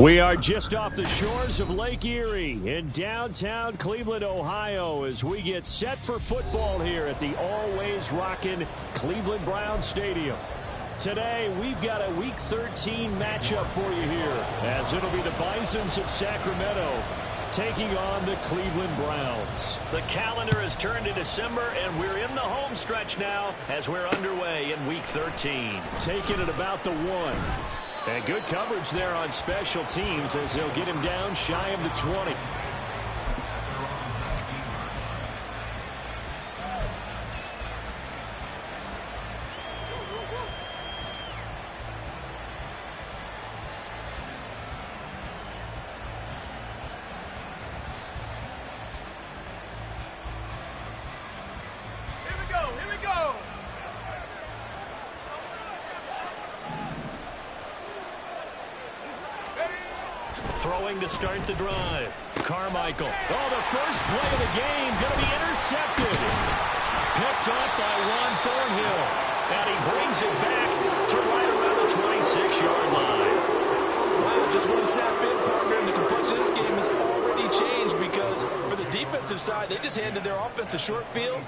We are just off the shores of Lake Erie in downtown Cleveland, Ohio, as we get set for football here at the always rockin' Cleveland Browns Stadium. Today, we've got a Week 13 matchup for you here, as it'll be the Bisons of Sacramento taking on the Cleveland Browns. The calendar has turned to December, and we're in the home stretch now as we're underway in Week 13. Taking it about the 1. And good coverage there on special teams as they'll get him down shy of the 20. Throwing to start the drive. Carmichael. Oh, the first play of the game going to be intercepted. Picked up by Juan Thornhill. And he brings it back to right around the 26-yard line. Wow, just one snap in, partner, and the complexion of this game has already changed because for the defensive side, they just handed their offense a short field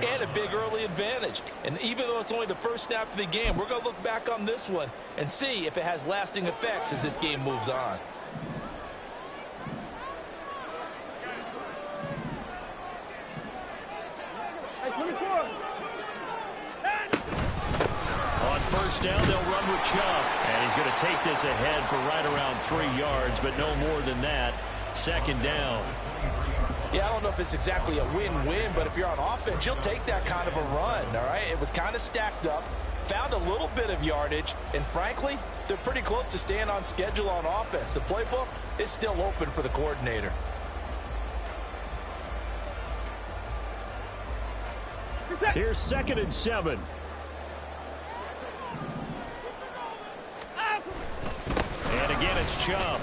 and a big early advantage. And even though it's only the first snap of the game, we're going to look back on this one and see if it has lasting effects as this game moves on. First down, they'll run with Chubb. And he's going to take this ahead for right around 3 yards, but no more than that. Second down. Yeah, I don't know if it's exactly a win-win, but if you're on offense, you'll take that kind of a run, all right? It was kind of stacked up, found a little bit of yardage, and frankly, they're pretty close to staying on schedule on offense. The playbook is still open for the coordinator. Here's 2nd and 7. And again, it's Chubb.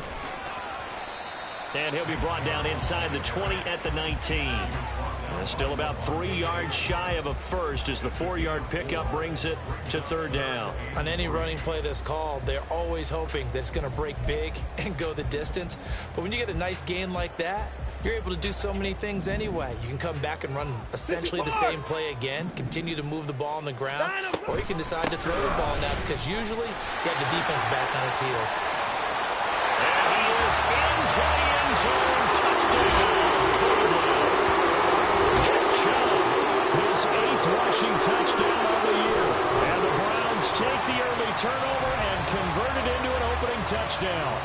And he'll be brought down inside the 20 at the 19. And still about 3 yards shy of a first as the 4-yard pickup brings it to 3rd down. On any running play that's called, they're always hoping that it's going to break big and go the distance. But when you get a nice gain like that, you're able to do so many things anyway. You can come back and run essentially the same play again, continue to move the ball on the ground, or you can decide to throw the ball now because usually you have the defense back on its heels. And he is into the end zone. Touchdown. Nick Chubb, his 8th rushing touchdown of the year. And the Browns take the early turnover and convert it into an opening touchdown.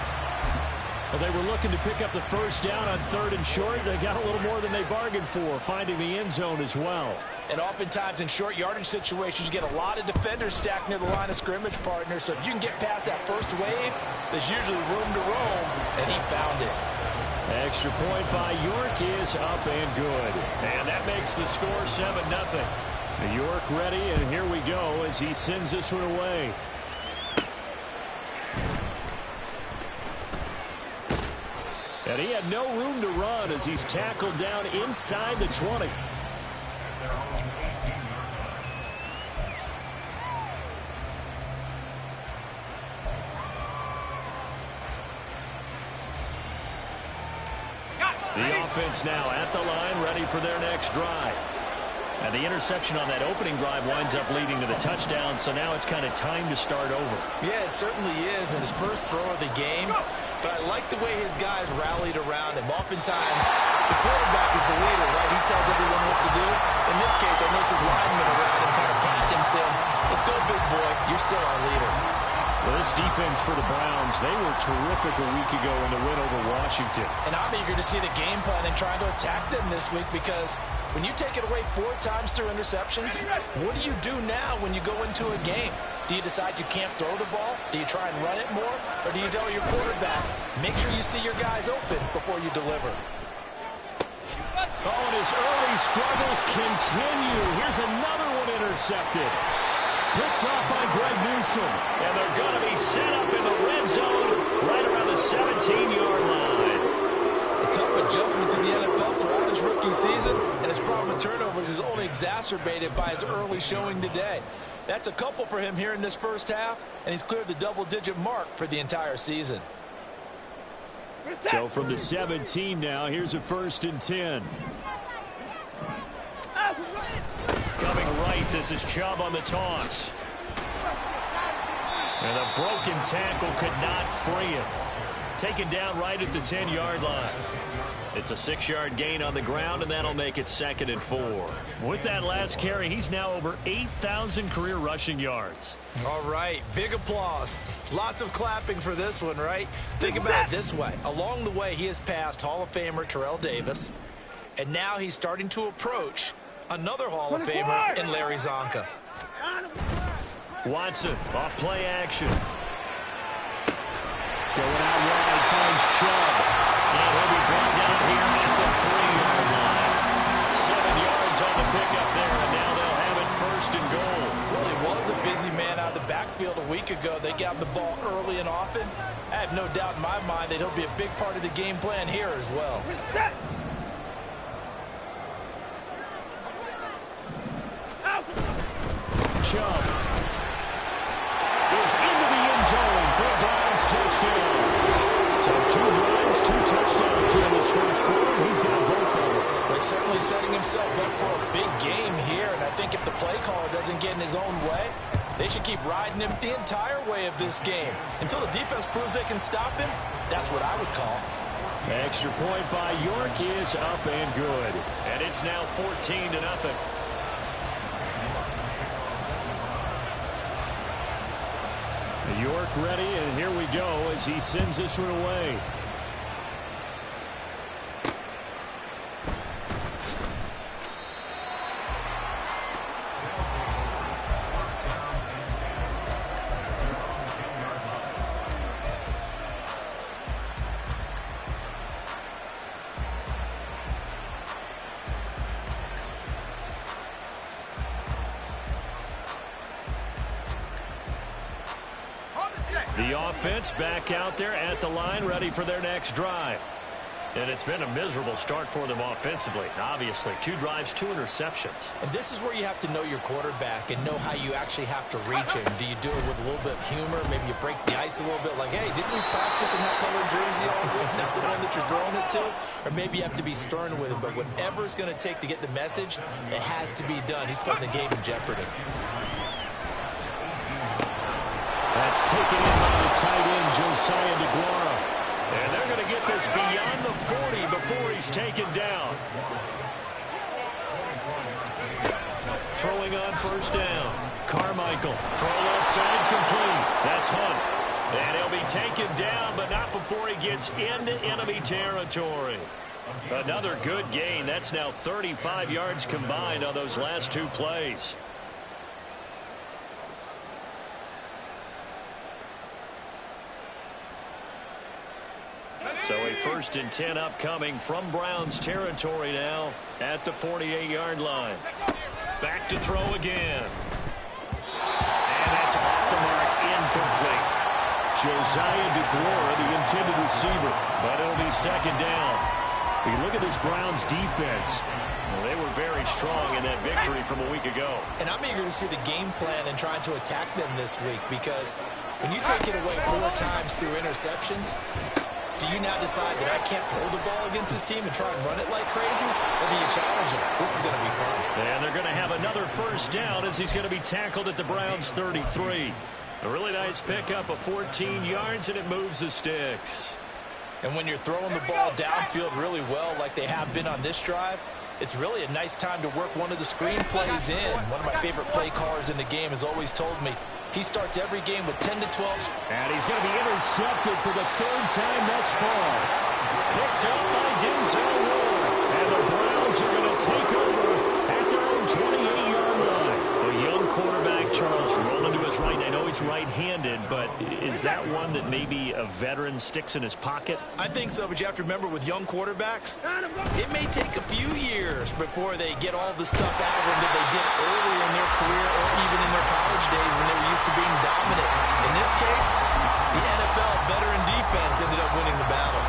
Well, they were looking to pick up the first down on 3rd and short. They got a little more than they bargained for, finding the end zone as well. And oftentimes in short yardage situations, you get a lot of defenders stacked near the line of scrimmage, partner. So if you can get past that first wave, there's usually room to roam, and he found it. Extra point by York is up and good. And that makes the score 7-0. York ready, and here we go as he sends this one away. And he had no room to run as he's tackled down inside the 20. The offense now at the line, ready for their next drive. And the interception on that opening drive winds up leading to the touchdown, so now it's kind of time to start over. Yeah, it certainly is in his first throw of the game. But I like the way his guys rallied around him. Oftentimes, the quarterback is the leader, right? He tells everyone what to do. In this case, I noticed his linemen around him kind of patting him, saying, let's go, big boy. You're still our leader. Well, this defense for the Browns, they were terrific a week ago in the win over Washington. And I'm eager to see the game plan and trying to attack them this week because when you take it away 4 times through interceptions, what do you do now when you go into a game? Do you decide you can't throw the ball? Do you try and run it more? Or do you tell your quarterback, make sure you see your guys open before you deliver? Oh, and his early struggles continue. Here's another one intercepted. Picked off by Greg Newsome. And they're going to be set up in the red zone right around the 17-yard line. A tough adjustment to the NFL throughout his rookie season, and his problem with turnovers is only exacerbated by his early showing today. That's a couple for him here in this first half, and he's cleared the double-digit mark for the entire season. So from the 17 now, here's a 1st and 10. Coming right, this is Chubb on the toss. And a broken tackle could not free him. Taken down right at the 10-yard line. It's a 6-yard gain on the ground, and that'll make it 2nd and 4. With that last carry, he's now over 8,000 career rushing yards. All right, big applause. Lots of clapping for this one, right? Think about it this way. Along the way, he has passed Hall of Famer Terrell Davis, and now he's starting to approach another Hall of Famer in Larry Zonka. Watson, off play action. Going out wide, finds Chubb. And he'll be brought down here at the 3-yard line. 7 yards on the pickup there, and now they'll have it 1st and goal. Well, he was a busy man out of the backfield a week ago. They got the ball early and often. I have no doubt in my mind that he'll be a big part of the game plan here as well. Reset. Chubb is into the end zone for a Browns touchdown. So 2 drives, 2 touchdowns in this first quarter. He's got both of them. He's certainly setting himself up for a big game here, and I think if the play caller doesn't get in his own way, they should keep riding him the entire way of this game. Until the defense proves they can stop him, that's what I would call. Extra point by York is up and good. And it's now 14-0. York ready, and here we go as he sends this one away. The offense back out there at the line, ready for their next drive. And it's been a miserable start for them offensively. Obviously, 2 drives, 2 interceptions. And this is where you have to know your quarterback and know how you actually have to reach him. Do you do it with a little bit of humor? Maybe you break the ice a little bit like, hey, didn't we practice in that color jersey all week, not the one that you're throwing it to? Or maybe you have to be stern with him. But whatever it's going to take to get the message, it has to be done. He's putting the game in jeopardy. That's taken in by the tight end, Josiah DeGuara. And they're going to get this beyond the 40 before he's taken down. Throwing on 1st down. Carmichael, throw left side complete. That's Hunt. And he'll be taken down, but not before he gets into enemy territory. Another good gain. That's now 35 yards combined on those last 2 plays. So a 1st and 10 upcoming from Browns territory now at the 48-yard line. Back to throw again. And that's off the mark, incomplete. Josiah DeGuara, the intended receiver, but it'll be 2nd down. If you look at this Browns defense, well, they were very strong in that victory from a week ago. And I'm eager to see the game plan and trying to attack them this week, because when you take it away 4 times through interceptions, do you now decide that I can't throw the ball against this team and try and run it like crazy? Or do you challenge them? This is going to be fun. And they're going to have another 1st down as he's going to be tackled at the Browns' 33. A really nice pickup of 14 yards, and it moves the sticks. And when you're throwing the ball downfield really well like they have been on this drive, it's really a nice time to work one of the screen plays in. One of my favorite play callers in the game has always told me he starts every game with 10 to 12. And he's going to be intercepted for the 3rd time thus far. Picked up by Denzel Ward. And the Browns are going to take over at their own 28-yard line. A young quarterback, Charles, rolling to his right. I know he's right-handed, but is that one that maybe a veteran sticks in his pocket? I think so, but you have to remember with young quarterbacks, it may take a few years before they get all the stuff out of them that they did earlier in their career or even in their college days when they were used to being dominant. In this case, the NFL veteran defense ended up winning the battle.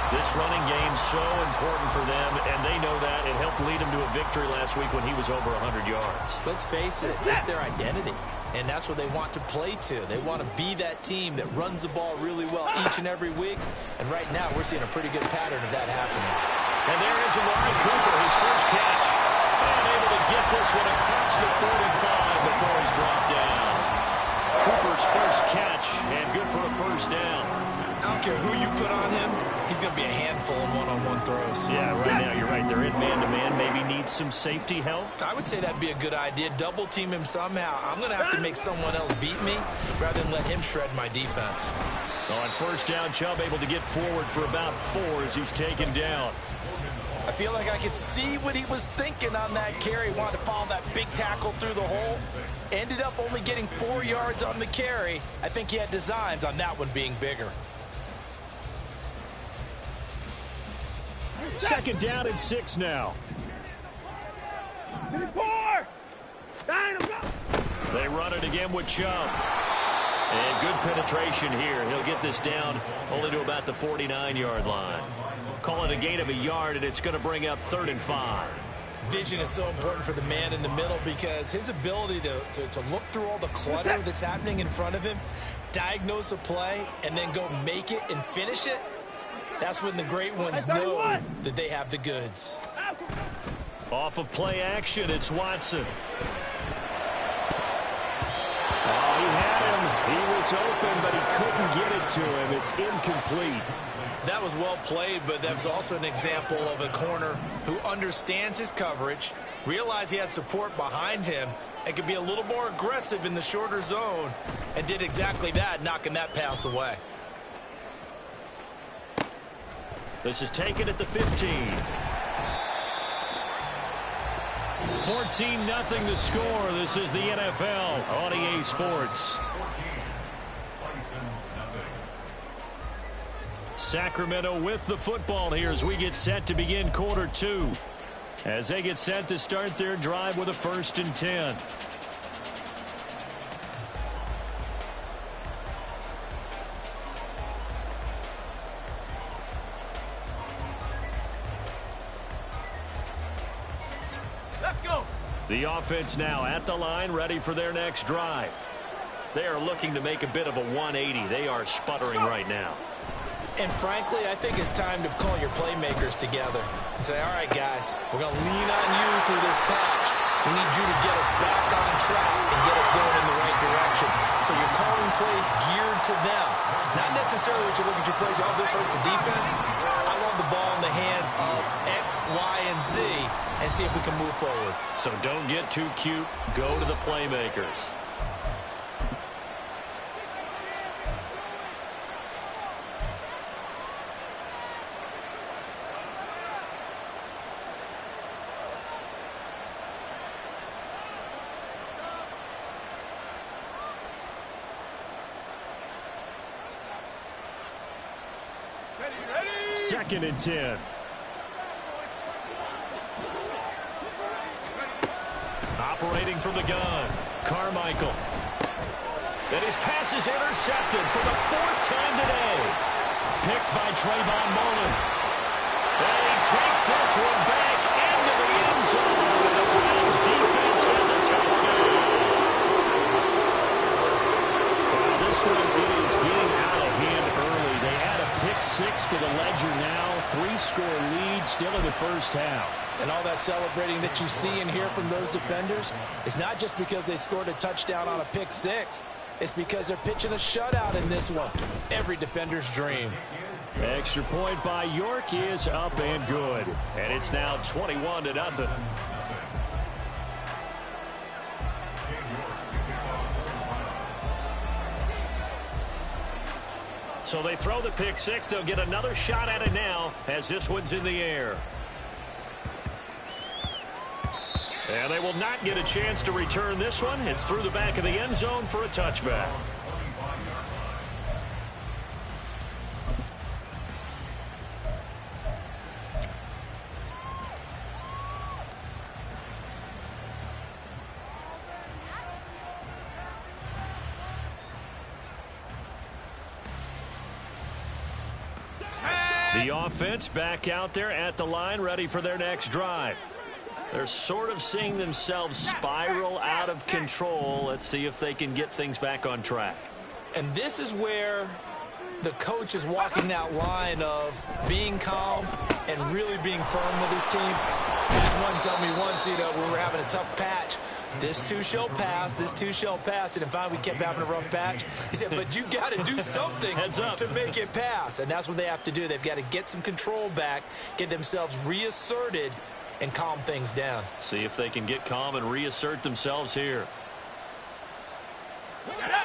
This running game's so important for them, and they know that. It helped lead them to a victory last week when he was over 100 yards. Let's face it, it's their identity. and that's what they want to play to. They want to be that team that runs the ball really well each and every week, and right now we're seeing a pretty good pattern of that happening. And there is Amari Cooper, his first catch, and able to get this one across the 45 before he's brought down. Cooper's first catch, and good for a first down. I don't care who you put on him, he's going to be a handful in one-on-one throws. Yeah, right now you're right. They're in man-to-man. Maybe needs some safety help. I would say that'd be a good idea. Double team him somehow. I'm going to have to make someone else beat me rather than let him shred my defense. On first down, Chubb able to get forward for about 4 as he's taken down. I feel like I could see what he was thinking on that carry. Wanted to follow that big tackle through the hole. Ended up only getting 4 yards on the carry. I think he had designs on that one being bigger. Second down and 6 now. They run it again with Chubb. And good penetration here. He'll get this down only to about the 49-yard line. Call it a gain of a yard, and it's going to bring up 3rd and 5. Vision is so important for the man in the middle because his ability to look through all the clutter that's happening in front of him, diagnose a play, and then go make it and finish it, that's when the great ones know that they have the goods. Off of play action, it's Watson. Oh, he had him. He was open, but he couldn't get it to him. It's incomplete. That was well played, but that was also an example of a corner who understands his coverage, realized he had support behind him, and could be a little more aggressive in the shorter zone, and did exactly that, knocking that pass away. This is taken at the 15. 14-0 the score. This is the NFL on EA Sports. Sacramento with the football here as we get set to begin quarter 2. As they get set to start their drive with a 1st and 10. Let's go. The offense now at the line, ready for their next drive. They are looking to make a bit of a 180. They are sputtering right now. And frankly, I think it's time to call your playmakers together and say, all right, guys, we're going to lean on you through this patch. We need you to get us back on track and get us going in the right direction. So you're calling plays geared to them. Not necessarily what you look at your plays, oh, this hurts the defense. I want the ball in the hands of X, Y, and Z and see if we can move forward. So don't get too cute. Go to the playmakers. Second and 10. Operating from the gun, Carmichael. And his pass is intercepted for the 4th time today. Picked by Trayvon Mullen. And he takes this one back into the end zone. The Browns defense has a touchdown. Well, this one is getting out of hand early. They add a pick 6 to the ledger now. 3-score lead still in the first half. And all that celebrating that you see and hear from those defenders is not just because they scored a touchdown on a pick 6. It's because they're pitching a shutout in this one. Every defender's dream. Extra point by York is up and good. And it's now 21-0. So they throw the pick 6. They'll get another shot at it now as this one's in the air. And they will not get a chance to return this one. It's through the back of the end zone for a touchback. The offense back out there at the line, ready for their next drive. They're sort of seeing themselves spiral out of control. Let's see if they can get things back on track. And this is where the coach is walking that line of being calm and really being firm with his team. I had one tell me once, when we were having a tough patch, this too shall pass, this too shall pass. And in fact, we kept having a rough patch. He said, but you got to do something to make it pass. And that's what they have to do. They've got to get some control back, get themselves reasserted, and calm things down. See if they can get calm and reassert themselves here.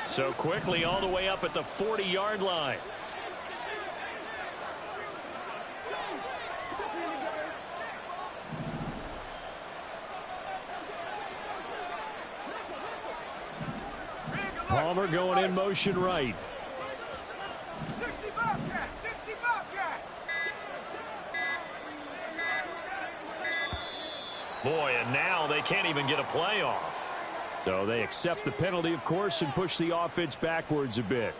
So quickly all the way up at the 40-yard line. Palmer going in motion right. 60 Bobcat, 60 Bobcat. Boy, and now they can't even get a play off. So they accept the penalty, of course, and push the offense backwards a bit.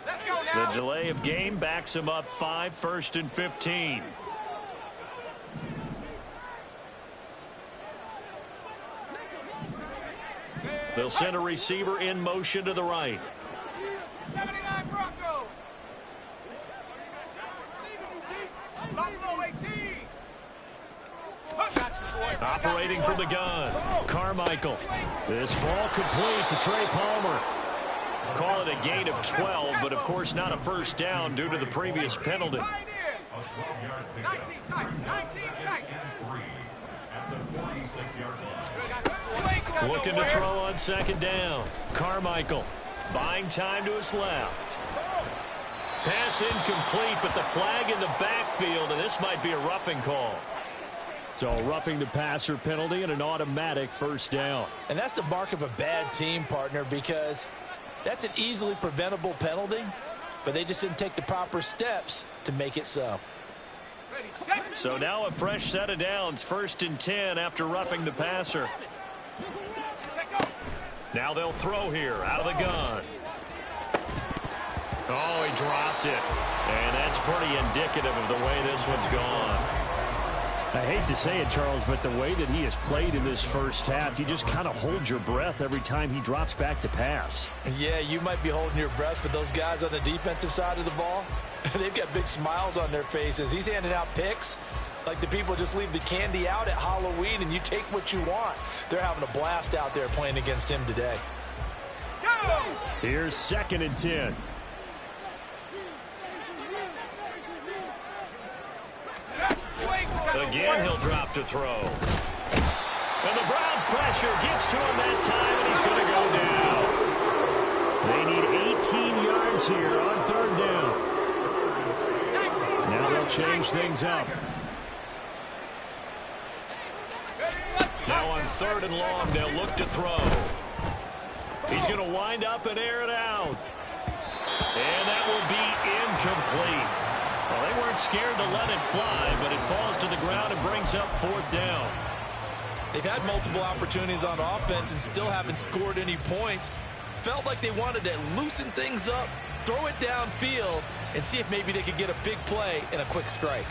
Let's go now. The delay of game backs them up 5, 1st and 15. They'll send a receiver in motion to the right. 79 Broncos. Buffalo 18. Operating from the gun, Carmichael. This ball complete to Trey Palmer. Call it a gain of 12, but of course not a first down due to the previous penalty. 19 tight, 19 tight. Looking to throw on second down. Carmichael buying time to his left. Pass incomplete, but the flag in the backfield, and this might be a roughing call. So roughing the passer penalty and an automatic first down. And that's the mark of a bad team, partner, because that's an easily preventable penalty, but they just didn't take the proper steps to make it so. So now a fresh set of downs, 1st and 10 after roughing the passer. Now they'll throw here out of the gun. Oh, he dropped it. And that's pretty indicative of the way this one's gone. I hate to say it, Charles, but the way that he has played in this first half, you just kind of hold your breath every time he drops back to pass. Yeah, you might be holding your breath, but those guys on the defensive side of the ball, they've got big smiles on their faces. He's handing out picks like the people just leave the candy out at Halloween and you take what you want. They're having a blast out there playing against him today. Here's 2nd and 10. Again, he'll drop to throw. And the Browns' pressure gets to him that time, and he's going to go down. They need 18 yards here on 3rd down. Now they'll change things up. Now on 3rd and long, they'll look to throw. He's going to wind up and air it out. And that will be incomplete. Well, they weren't scared to let it fly, but it falls to the ground and brings up 4th down. They've had multiple opportunities on offense and still haven't scored any points. Felt like they wanted to loosen things up, throw it downfield, and see if maybe they could get a big play and a quick strike.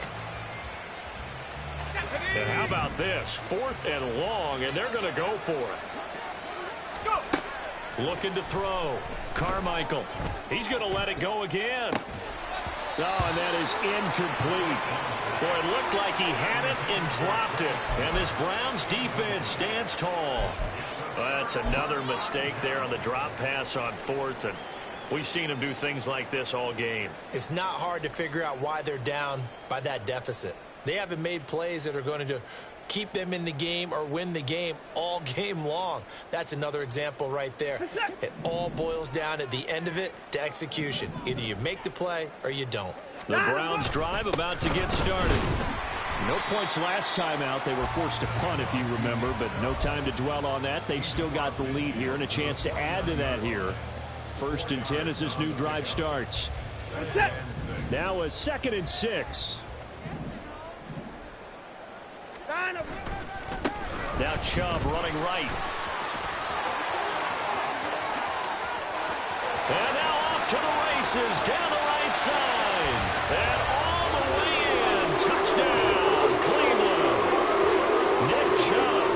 And how about this? 4th and long, and they're going to go for it. Looking to throw. Carmichael. He's going to let it go again. Oh, and that is incomplete. Boy, it looked like he had it and dropped it. And this Browns defense stands tall. Well, that's another mistake there on the drop pass on 4th. And we've seen him do things like this all game. It's not hard to figure out why they're down by that deficit. They haven't made plays that are going to keep them in the game or win the game all game long. That's another example right there. It all boils down at the end of it to execution. Either you make the play or you don't. The Browns drive about to get started. No points last time out. They were forced to punt, if you remember, but no time to dwell on that. They've still got the lead here and a chance to add to that here. 1st and 10 as this new drive starts. Now a 2nd and 6. Now Chubb running right. And now off to the races down the right side. And all the way in. Touchdown, Cleveland. Nick Chubb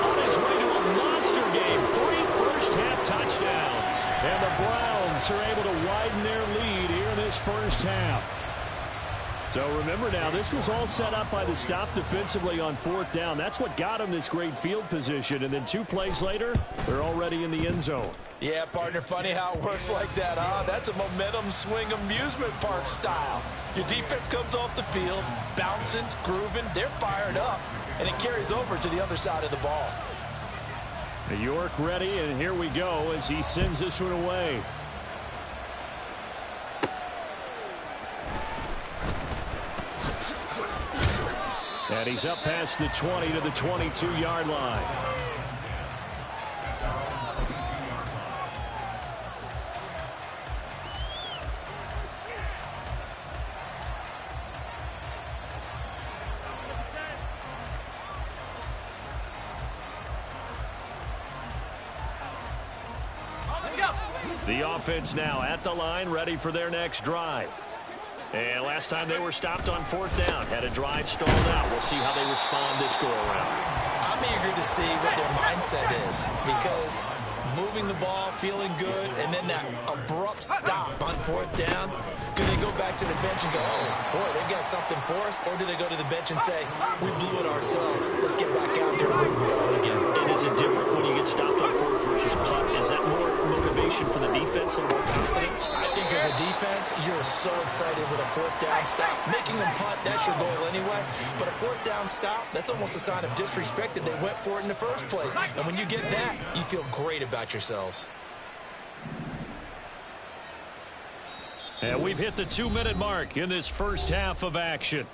on his way to a monster game. 3 first-half touchdowns. And the Browns are able to widen their lead here in this first half. So remember now, this was all set up by the stop defensively on 4th down. That's what got them this great field position. And then 2 plays later, they're already in the end zone. Yeah, partner, funny how it works like that, huh? That's a momentum swing amusement park style. Your defense comes off the field, bouncing, grooving, they're fired up, and it carries over to the other side of the ball. York ready, and here we go as he sends this one away. And he's up past the 20 to the 22-yard line. The offense now at the line, ready for their next drive. And last time they were stopped on 4th down, had a drive stalled out. We'll see how they respond this go-around. I'm eager to see what their mindset is, because moving the ball, feeling good, and then that abrupt stop on 4th down, do they go back to the bench and go, oh, boy, they got something for us? Or do they go to the bench and say, we blew it ourselves. Let's get back out there and move the ball again. And is it different when you get stopped on 4th versus punt? Is that more motivation for the defense and more confidence? I think as a defense, you're so excited with a 4th down stop. Making them punt, that's your goal anyway. But a 4th down stop, that's almost a sign of disrespect that they went for it in the first place. And when you get that, you feel great about yourselves. And we've hit the 2-minute mark in this first half of action.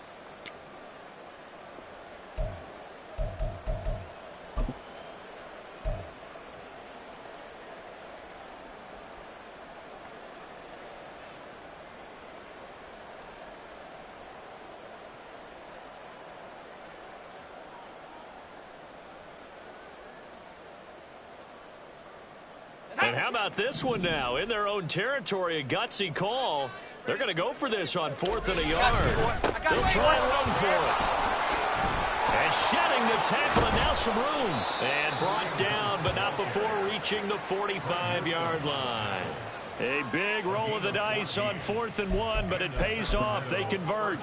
And how about this one now? In their own territory, a gutsy call. They're going to go for this on 4th and a yard. They'll try and run for it. And shedding the tackle, and now some room. And brought down, but not before reaching the 45-yard line. A big roll of the dice on 4th and 1, but it pays off. They convert.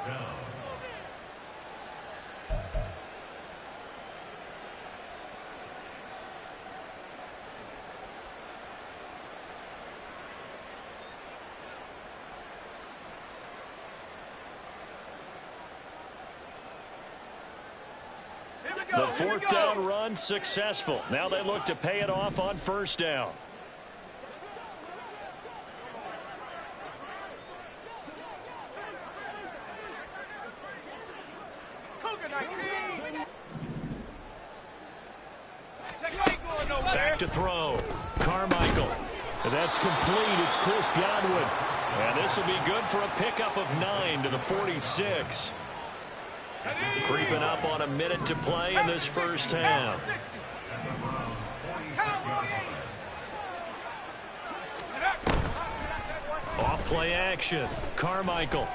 The 4th down run successful. Now they look to pay it off on 1st down. Back to throw. Carmichael. And that's complete. It's Chris Godwin. And this will be good for a pickup of 9 to the 46. Creeping up on a minute to play in this first half. Off play action. Carmichael.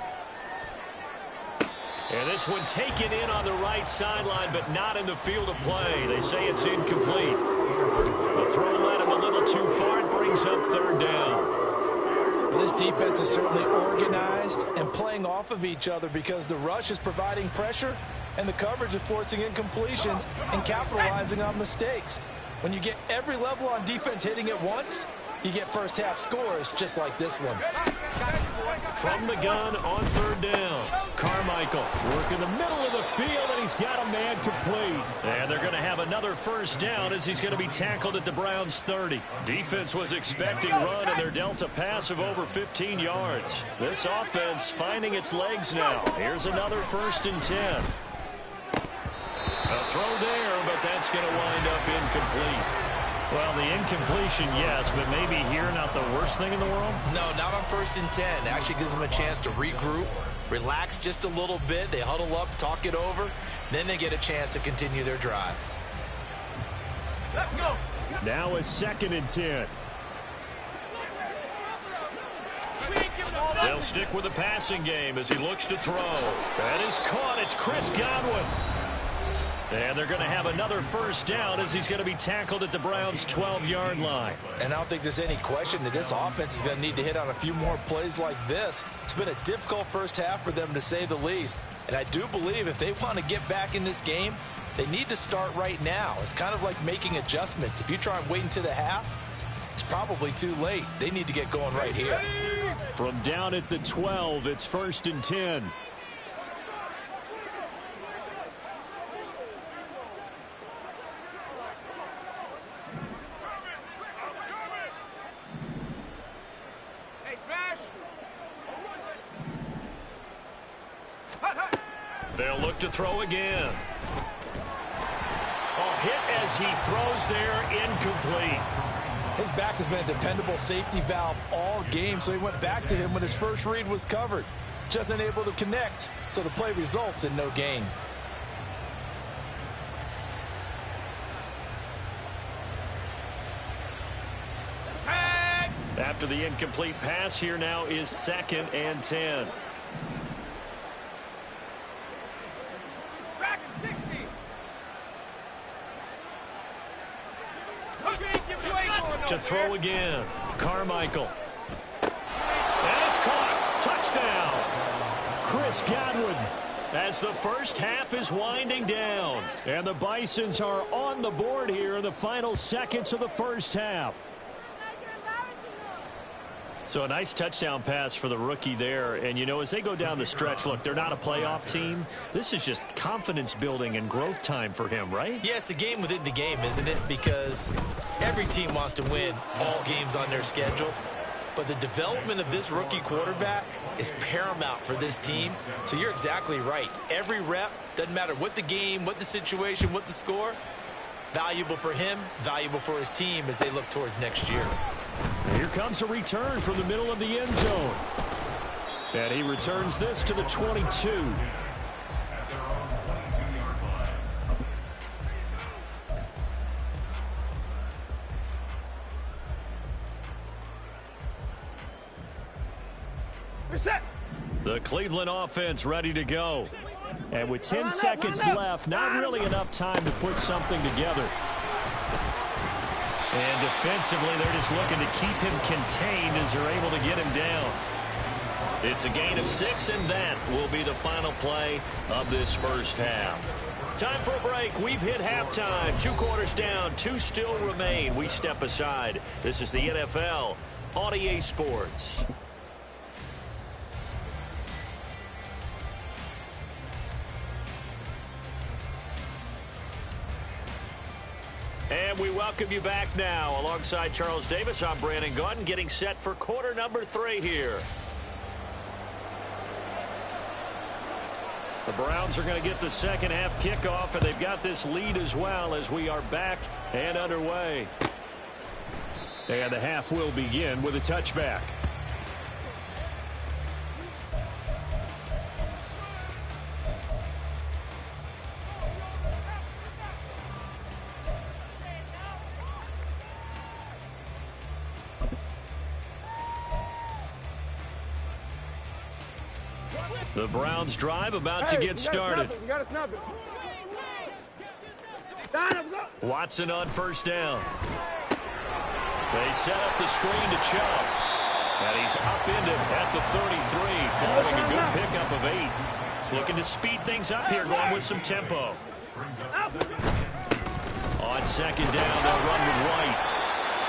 And this one taken in on the right sideline, but not in the field of play. They say it's incomplete. The throw led him a little too far. It brings up 3rd down. This defense is certainly organized and playing off of each other because the rush is providing pressure and the coverage is forcing incompletions and capitalizing on mistakes. When you get every level on defense hitting at once, you get first half scores just like this one. From the gun on 3rd down. Carmichael working the middle of the field, and he's got a man complete. And they're going to have another first down as he's going to be tackled at the Browns' 30. Defense was expecting run, and they're dealt a pass of over 15 yards. This offense finding its legs now. Here's another 1st and 10. A throw there, but that's going to wind up incomplete. Well, the incompletion, yes, but maybe here not the worst thing in the world? No, not on 1st and 10. Actually gives them a chance to regroup, relax just a little bit. They huddle up, talk it over. Then they get a chance to continue their drive. Let's go. Now a 2nd and 10. We ain't giving up They'll stick with the passing game as he looks to throw. That is caught. It's Chris Godwin. And they're going to have another first down as he's going to be tackled at the Browns' 12-yard line. And I don't think there's any question that this offense is going to need to hit on a few more plays like this. It's been a difficult first half for them, to say the least. And I do believe if they want to get back in this game, they need to start right now. It's kind of like making adjustments. If you try and wait until the half, it's probably too late. They need to get going right here. From down at the 12, it's 1st and 10. They'll look to throw again. Oh, hit as he throws there, incomplete. His back has been a dependable safety valve all game, so he went back to him when his first read was covered. Just unable to connect, so the play results in no gain. After the incomplete pass, here now is 2nd and 10. To throw again. Carmichael. And it's caught. Touchdown. Chris Godwin as the first half is winding down. And the Bisons are on the board here in the final seconds of the first half. So a nice touchdown pass for the rookie there. And, you know, as they go down the stretch, look, they're not a playoff team. This is just confidence building and growth time for him, right? Yeah, it's a game within the game, isn't it? Because every team wants to win all games on their schedule. But the development of this rookie quarterback is paramount for this team. So you're exactly right. Every rep, doesn't matter what the game, what the situation, what the score, valuable for him, valuable for his team as they look towards next year. Here comes a return from the middle of the end zone. And he returns this to the 22. Reset. The Cleveland offense ready to go. And with 10 seconds left, not really enough time to put something together. And defensively, they're just looking to keep him contained as they're able to get him down. It's a gain of 6, and that will be the final play of this first half. Time for a break. We've hit halftime. 2 quarters down, 2 still remain. We step aside. This is the NFL on EA Sports. And we welcome you back now. Alongside Charles Davis, I'm Brandon Gaudin, getting set for quarter number 3 here. The Browns are going to get the second half kickoff, and they've got this lead as well as we are back and underway. And the half will begin with a touchback. The Browns drive about to get started. You gotta snap it. Watson on first down. They set up the screen to Chubb. And he's upended at the 33 following a good pickup of 8. Looking to speed things up here, going with some tempo. On second down, they'll run with White.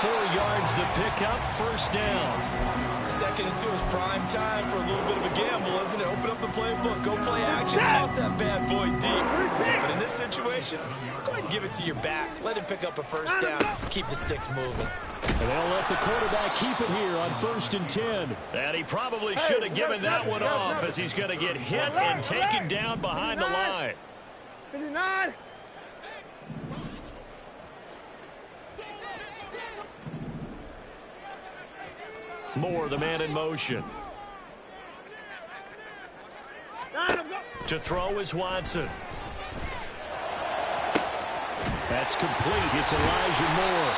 4 yards the pickup, first down. 2nd and 2 is prime time for a little bit of a gamble, isn't it? Open up the playbook, go play action, toss that bad boy deep. But in this situation, go ahead and give it to your back. Let him pick up a first down, keep the sticks moving. And they'll let the quarterback keep it here on 1st and 10. And he probably should have given that one off as he's going to get hit and taken down behind the line. 59. Moore, the man in motion. To throw is Watson. That's complete. It's Elijah Moore.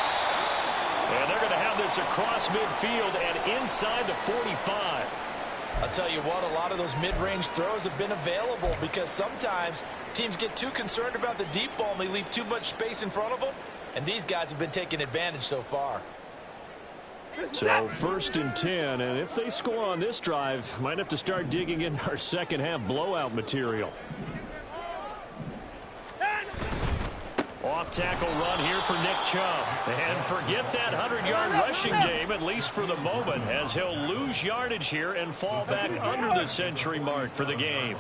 And they're going to have this across midfield and inside the 45. I'll tell you what, a lot of those mid-range throws have been available because sometimes teams get too concerned about the deep ball and they leave too much space in front of them, and these guys have been taking advantage so far. So 1st and 10, and if they score on this drive, might have to start digging in our second half blowout material. Off tackle run here for Nick Chubb. And forget that 100-yard rushing game, at least for the moment, as he'll lose yardage here and fall back under the century mark for the game.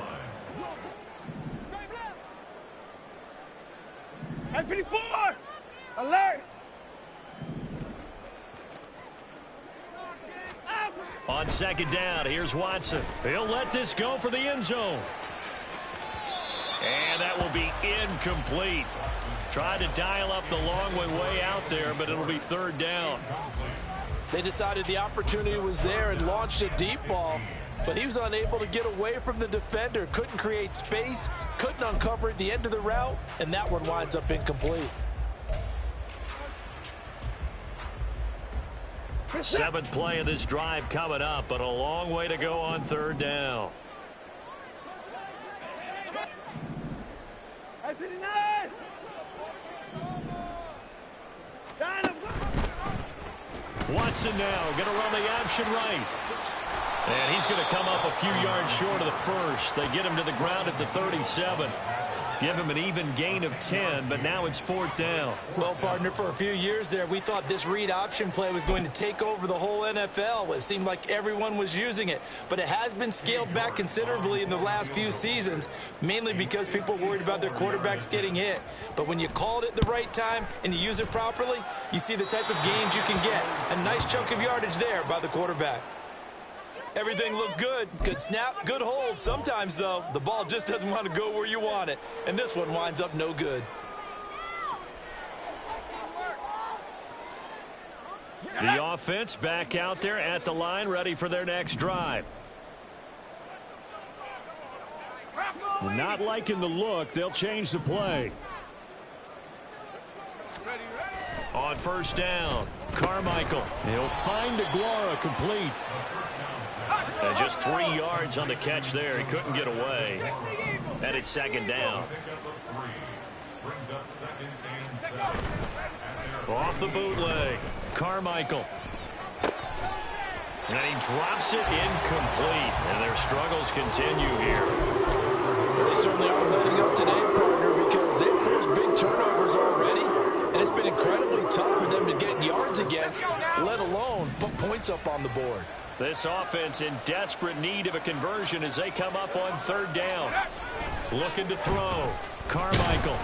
At 54! Alert! On 2nd down, here's Watson. He'll let this go for the end zone. And that will be incomplete. Tried to dial up the long one way out there, but it'll be 3rd down. They decided the opportunity was there and launched a deep ball, but he was unable to get away from the defender, couldn't create space, couldn't uncover at the end of the route, and that one winds up incomplete. 7th play of this drive coming up, but a long way to go on 3rd down. At 59! Watson now going to run the option right. And he's going to come up a few yards short of the first. They get him to the ground at the 37. Give him an even gain of 10, but now it's 4th down. Well, partner, for a few years there, we thought this read option play was going to take over the whole NFL. It seemed like everyone was using it, but it has been scaled back considerably in the last few seasons, mainly because people are worried about their quarterbacks getting hit. But when you call it at the right time and you use it properly, you see the type of gains you can get. A nice chunk of yardage there by the quarterback. Everything looked good. Good snap, good hold. Sometimes, though, the ball just doesn't want to go where you want it. And this one winds up no good. The offense back out there at the line, ready for their next drive. Not liking the look. They'll change the play. On 1st down, Carmichael. He'll find Aguara complete. And just 3 yards on the catch there. He couldn't get away. And it's 2nd down. Off the bootleg, Carmichael. And he drops it incomplete. And their struggles continue here. They certainly are letting up today, partner, because they've forced big turnovers already. And it's been incredibly tough for them to get yards against, let alone put points up on the board. This offense in desperate need of a conversion as they come up on 3rd down. Looking to throw. Carmichael.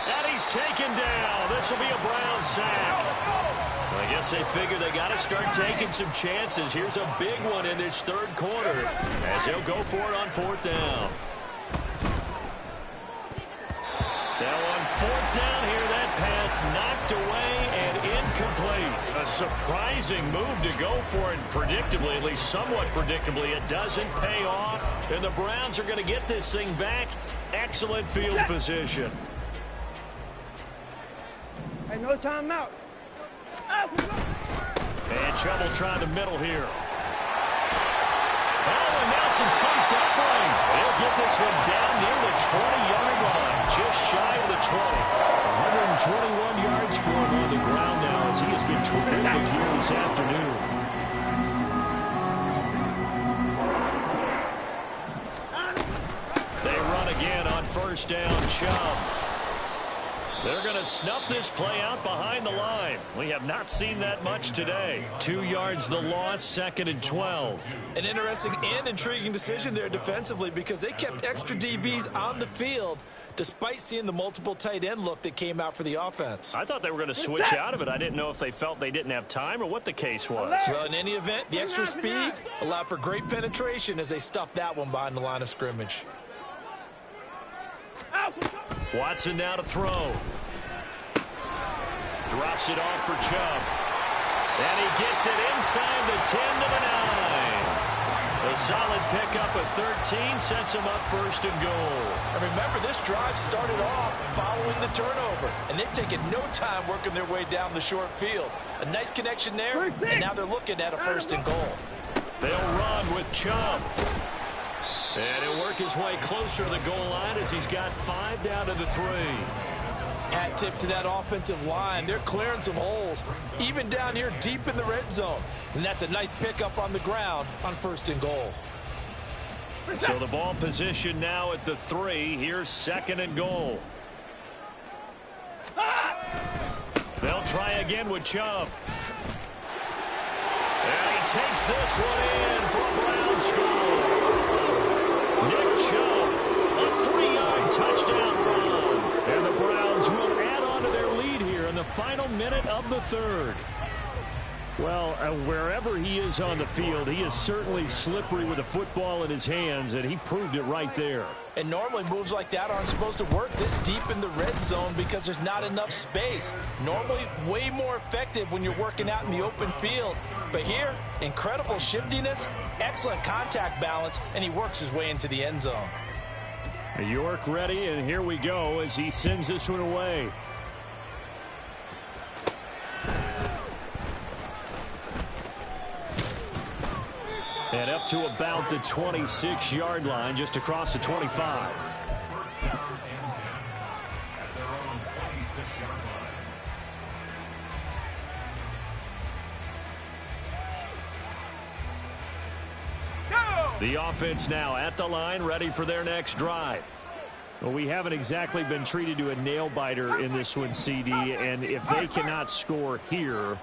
And he's taken down. This will be a Brown sack. I guess they figure they got to start taking some chances. Here's a big one in this 3rd quarter as he'll go for it on 4th down. Now on 4th down here, that pass knocked away and incomplete. A surprising move to go for it predictably, at least somewhat predictably. It doesn't pay off, and the Browns are going to get this thing back. Excellent field position. Hey, no timeout. And trouble trying to middle here. Oh, and Nelson's placed upright. He'll get this one down near the 20-yard line, just shy of the 20. 121 yards for him on the ground now as he has been terrific here this afternoon. They run again on 1st down, Chubb. They're going to snuff this play out behind the line. We have not seen that much today. 2 yards the loss, 2nd and 12. An interesting and intriguing decision there defensively because they kept extra DBs on the field despite seeing the multiple tight end look that came out for the offense. I thought they were going to switch out of it. I didn't know if they felt they didn't have time or what the case was. Well, in any event, the extra speed allowed for great penetration as they stuffed that one behind the line of scrimmage. Watson now to throw. Drops it off for Chubb. And he gets it inside the 10 to the 9. A solid pickup of 13 sets him up 1st and goal. And remember, this drive started off following the turnover, and they've taken no time working their way down the short field. A nice connection there, and now they're looking at a 1st and goal. They'll run with Chubb. And he'll work his way closer to the goal line as he's got 5 down to the 3. Hat tip to that offensive line. They're clearing some holes, even down here deep in the red zone. And that's a nice pickup on the ground on 1st and goal. So the ball position now at the 3. Here's 2nd and goal. They'll try again with Chubb. And he takes this one in for a Brown score. Nick Chubb, a 3-yard touchdown run. And the Browns will add on to their lead here in the final minute of the 3rd. Well, wherever he is on the field, he is certainly slippery with a football in his hands, and he proved it right there. And normally moves like that aren't supposed to work this deep in the red zone because there's not enough space. Normally way more effective when you're working out in the open field. But here, incredible shiftiness, excellent contact balance, and he works his way into the end zone. York ready, and here we go as he sends this one away. And up to about the 26-yard line, just across the 25. The offense now at the line, ready for their next drive. Well, we haven't exactly been treated to a nail-biter in this one, CD, and if they cannot score here,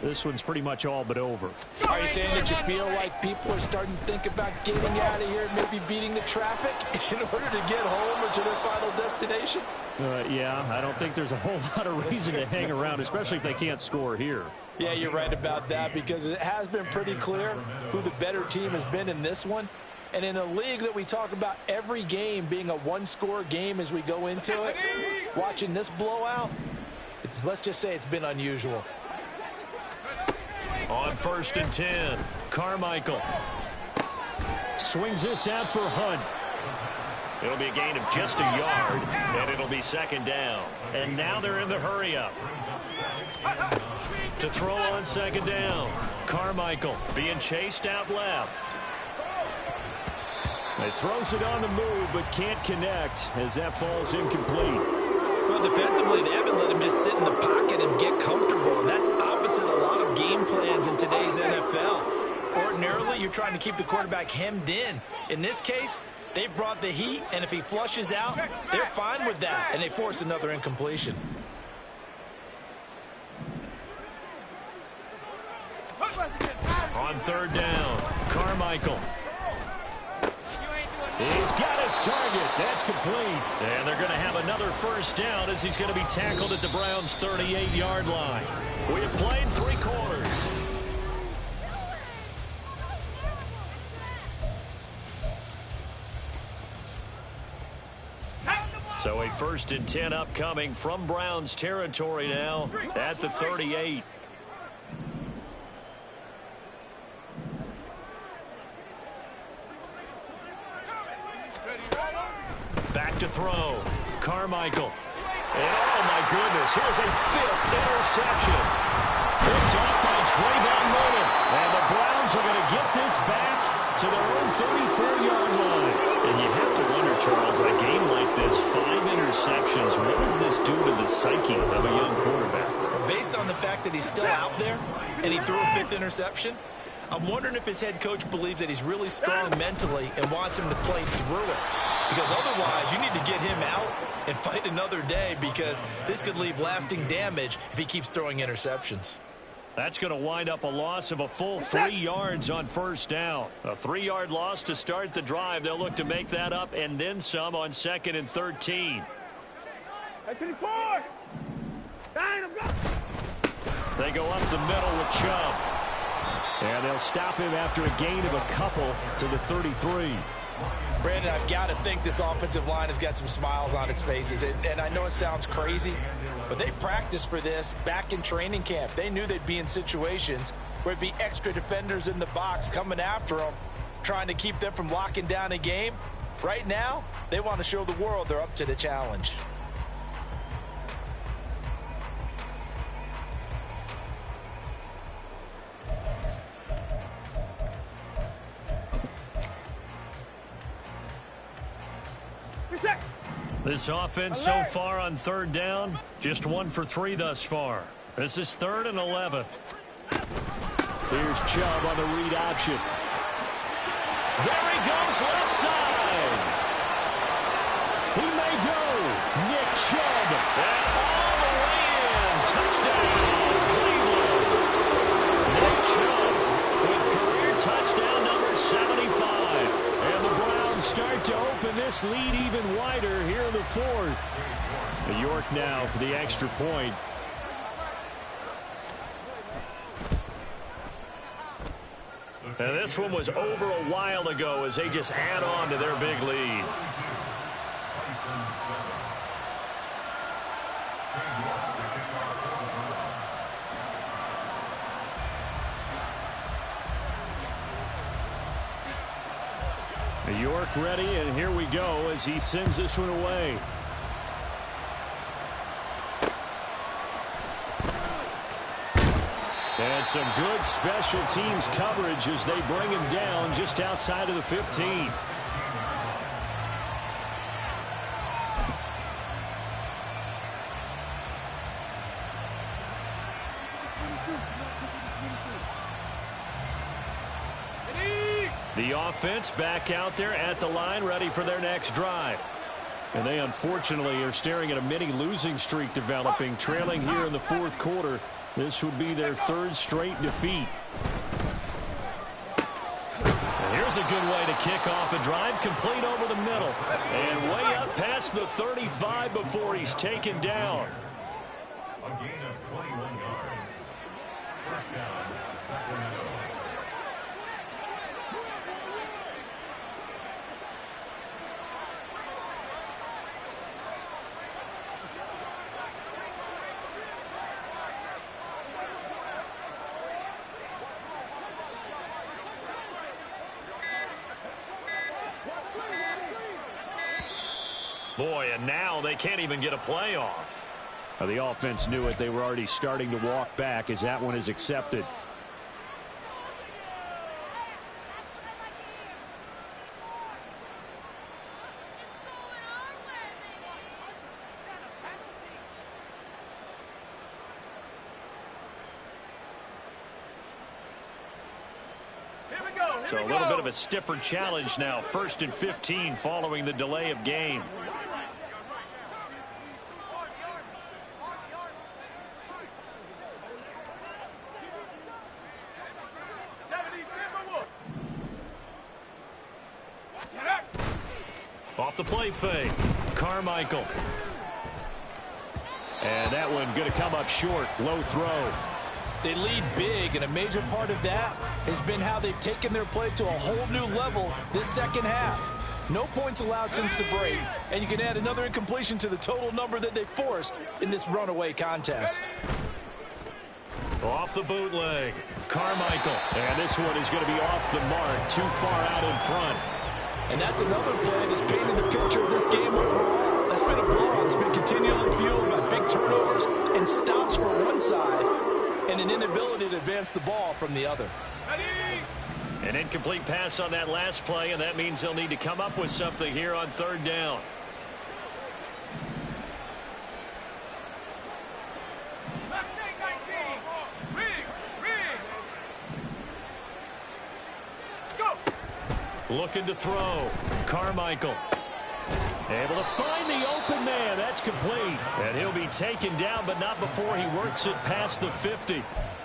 this one's pretty much all but over. Are you saying that you feel like people are starting to think about getting out of here, maybe beating the traffic in order to get home or to their final destination? Yeah, I don't think there's a whole lot of reason to hang around, especially if they can't score here. Yeah, you're right about that because it has been pretty clear who the better team has been in this one. And in a league that we talk about every game being a one-score game as we go into it, watching this blowout, let's just say it's been unusual. On 1st and 10, Carmichael swings this out for Hunt. It'll be a gain of just a yard, and it'll be 2nd down. And now they're in the hurry-up. To throw on 2nd down, Carmichael being chased out left. He throws it on the move, but can't connect as that falls incomplete. Well, defensively, they haven't let him just sit in the pocket and get comfortable, and that's opposite a lot of game plans in today's NFL. Ordinarily, you're trying to keep the quarterback hemmed in. In this case, they brought the heat, and if he flushes out, they're fine with that, and they force another incompletion. On 3rd down, Carmichael. He's got his target. That's complete. And they're going to have another 1st down as he's going to be tackled at the Browns' 38-yard line. We have played 3 quarters. So a 1st and 10 upcoming from Browns territory now at the 38. Back to throw. Carmichael. And oh my goodness, here's a 5th interception. Picked off by Trayvon Mullen. And the Browns are going to get this back to their own 34-yard line. And you have to wonder, Charles, in a game like this, 5 interceptions, what does this do to the psyche of a young quarterback? Based on the fact that he's still out there and he threw a 5th interception, I'm wondering if his head coach believes that he's really strong mentally and wants him to play through it. Because otherwise, you need to get him out and fight another day because this could leave lasting damage if he keeps throwing interceptions. That's going to wind up a loss of a full 3 yards on 1st down. A 3-yard loss to start the drive. They'll look to make that up and then some on 2nd and 13. They go up the middle with Chubb. And they'll stop him after a gain of a couple to the 33. Brandon, I've got to think this offensive line has got some smiles on its faces. And I know it sounds crazy, but they practiced for this back in training camp. They knew they'd be in situations where it'd be extra defenders in the box coming after them, trying to keep them from locking down a game. Right now, they want to show the world they're up to the challenge. Reset. This offense so far on third down, just 1 for 3 thus far. This is 3rd and 11. Here's Chubb on the read option. There he goes, left side. He may go. Nick Chubb. And all the way in. Touchdown, Cleveland. Nick Chubb with career touchdown number 75. And the Browns start to open this lead even wider here in the 4th. York now for the extra point. And this one was over a while ago as they just add on to their big lead. York ready, and here we go as he sends this one away. And some good special teams coverage as they bring him down just outside of the 15. The offense back out there at the line, ready for their next drive. And they unfortunately are staring at a mini losing streak developing, trailing here in the 4th quarter. This would be their 3rd straight defeat. And here's a good way to kick off a drive, complete over the middle. And way up past the 35 before he's taken down. A gain of 21 yards. First down, Sacramento. Boy, and now they can't even get a playoff. The offense knew it. They were already starting to walk back as that one is accepted. So a little bit of a stiffer challenge now. 1st and 15 following the delay of game. Off the play fake. Carmichael. And that one going to come up short. Low throw. They lead big, and a major part of that has been how they've taken their play to a whole new level this second half. No points allowed since the break, and you can add another incompletion to the total number that they forced in this runaway contest. Off the bootleg. Carmichael. And this one is going to be off the mark. Too far out in front. And that's another play that's painted the picture of this game overall. That's been a blowout. It's been continually fueled by big turnovers and stops for one side and an inability to advance the ball from the other. An incomplete pass on that last play, and that means they'll need to come up with something here on 3rd down. Looking to throw. Carmichael. Able to find the open man. That's complete. And he'll be taken down, but not before he works it past the 50.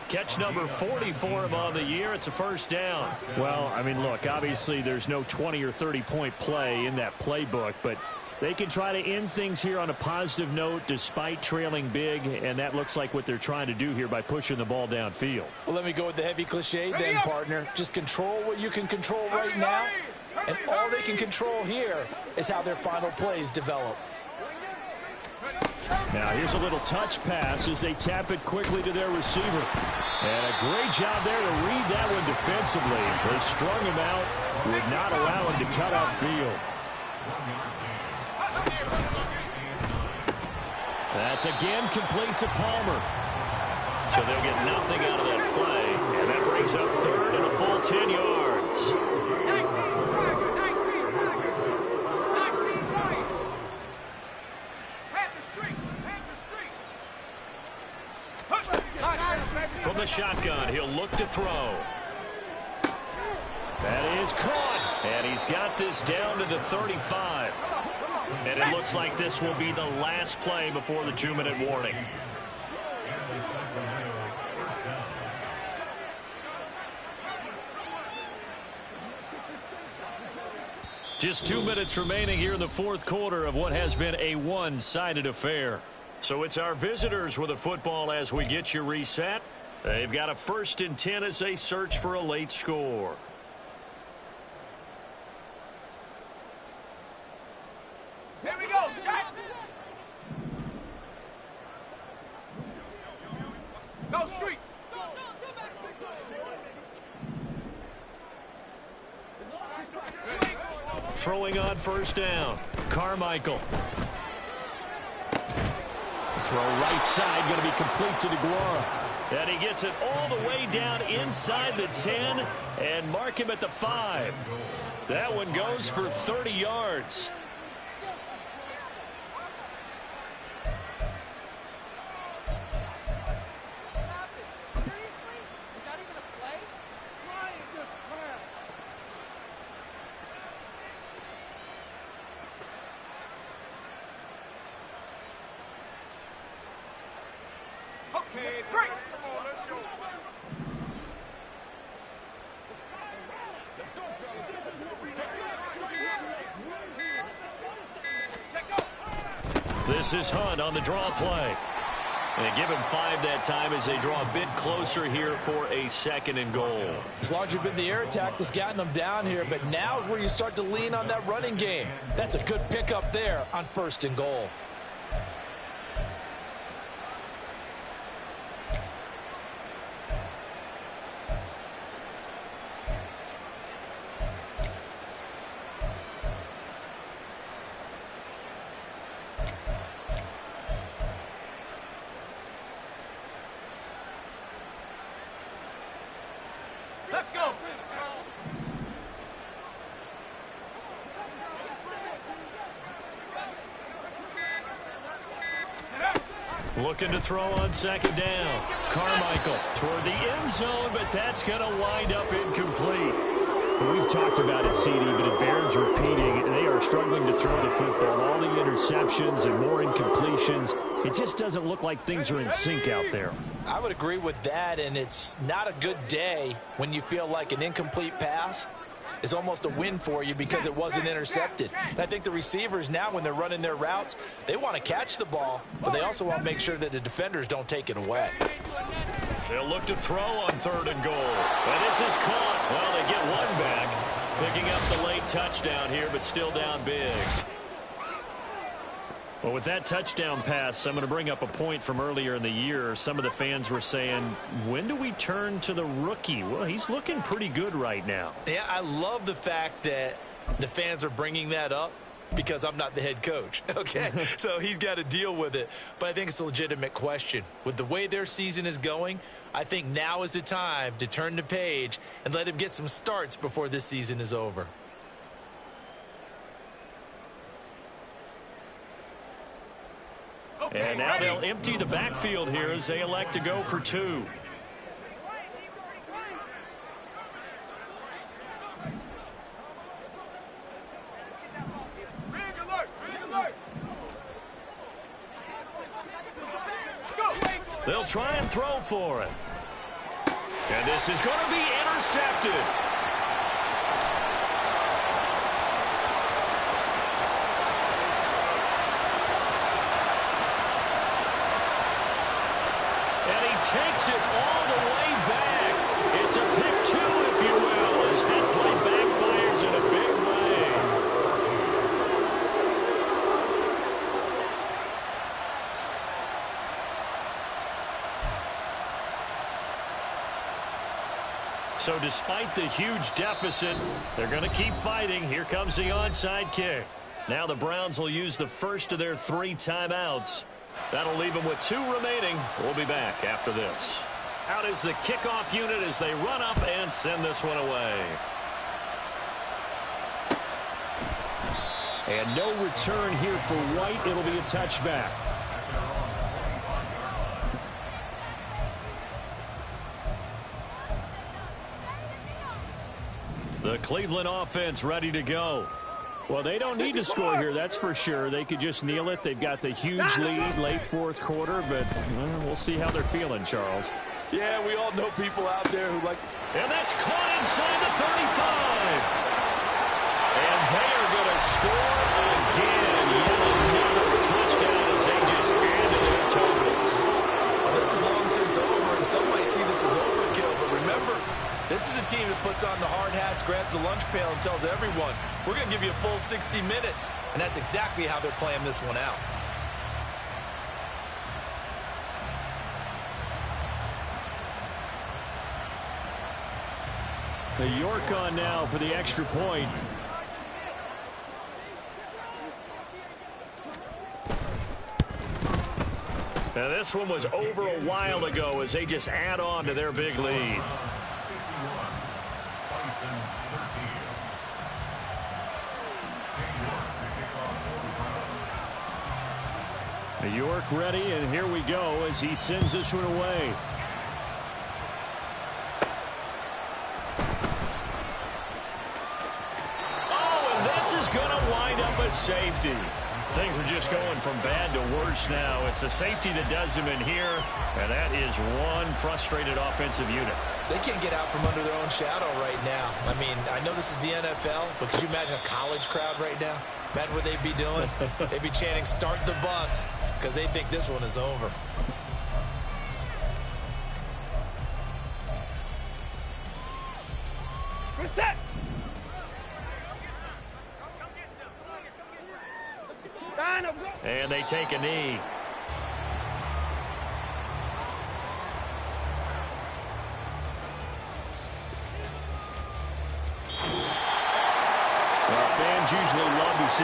Catch number 40 for him on the year. It's a 1st down. Well, I mean, look, obviously there's no 20 or 30-point play in that playbook, but they can try to end things here on a positive note despite trailing big, and that looks like what they're trying to do here by pushing the ball downfield. Well, let me go with the heavy cliche then, partner. Just control what you can control right now, and all they can control here is how their final plays develop. Now here's a little touch pass as they tap it quickly to their receiver. And a great job there to read that one defensively. They strung him out, would not allow him to cut upfield. That's again complete to Palmer. So they'll get nothing out of that play. And that brings up 3rd and a full 10 yards. From the shotgun, he'll look to throw. That is caught, and he's got this down to the 35. And it looks like this will be the last play before the 2-minute warning. Just 2 minutes remaining here in the fourth quarter of what has been a one-sided affair. So it's our visitors with a football as we get you reset. They've got a 1st and 10 as they search for a late score. Here we go, shot. Go street. Throwing on 1st down. Carmichael. Throw right side, going to be complete to DeGuara. And he gets it all the way down inside the 10 and mark him at the 5. That one goes for 30 yards. Okay, break. Come on, let's go. Let's go, fellas. This is Hunt on the draw play. And they give him 5 that time as they draw a bit closer here for a 2nd and goal. It's largely been the air attack that's gotten them down here, but now is where you start to lean on that running game. That's a good pickup there on 1st and goal. Let's go. Looking to throw on 2nd down. Carmichael toward the end zone, but that's going to wind up incomplete. We've talked about it, CD, but it bears repeating. They are struggling to throw the football. All the interceptions and more incompletions. It just doesn't look like things are in sync out there. I would agree with that, and it's not a good day when you feel like an incomplete pass is almost a win for you because it wasn't intercepted. And I think the receivers now, when they're running their routes, they want to catch the ball, but they also want to make sure that the defenders don't take it away. They'll look to throw on 3rd and goal. And this is caught. Well, they get one back. Picking up the late touchdown here, but still down big. Well, with that touchdown pass, I'm going to bring up a point from earlier in the year. Some of the fans were saying, when do we turn to the rookie? Well, he's looking pretty good right now. Yeah, I love the fact that the fans are bringing that up because I'm not the head coach, okay? So he's got to deal with it. But I think it's a legitimate question. With the way their season is going, I think now is the time to turn the page and let him get some starts before this season is over. And now they'll empty the backfield here as they elect to go for 2. They'll try and throw for it. And this is going to be intercepted. And he takes it all the way back. It's a pick 2, if you will, as that play backfires in a big way. So despite the huge deficit, they're going to keep fighting. Here comes the onside kick. Now the Browns will use the first of their 3 timeouts. That'll leave them with 2 remaining. We'll be back after this. Out is the kickoff unit as they run up and send this one away. And no return here for White. It'll be a touchback. The Cleveland offense ready to go. Well, they don't need to score here, that's for sure. They could just kneel it. They've got the huge lead late fourth quarter, but we'll see how they're feeling, Charles. Yeah, we all know people out there who like... And that's caught inside the 35. And they are going to score again. Yet another touchdown as they just added their totals. Well, this is long since over, and some might see this as overkill, but remember, this is a team that puts on the hard hats, grabs the lunch pail, and tells everyone, we're going to give you a full 60 minutes. And that's exactly how they're playing this one out. The York on now for the extra point. Now this one was over a while ago as they just add on to their big lead. New York ready, and here we go as he sends this one away. Oh, and this is going to wind up a safety. Things are just going from bad to worse now. It's a safety that does them in here, and that is one frustrated offensive unit. They can't get out from under their own shadow right now. I mean, I know this is the NFL, but could you imagine a college crowd right now? Imagine what they'd be doing. They'd be chanting, start the bus, because they think this one is over. Good set. And they take a knee. Well, fans usually love to see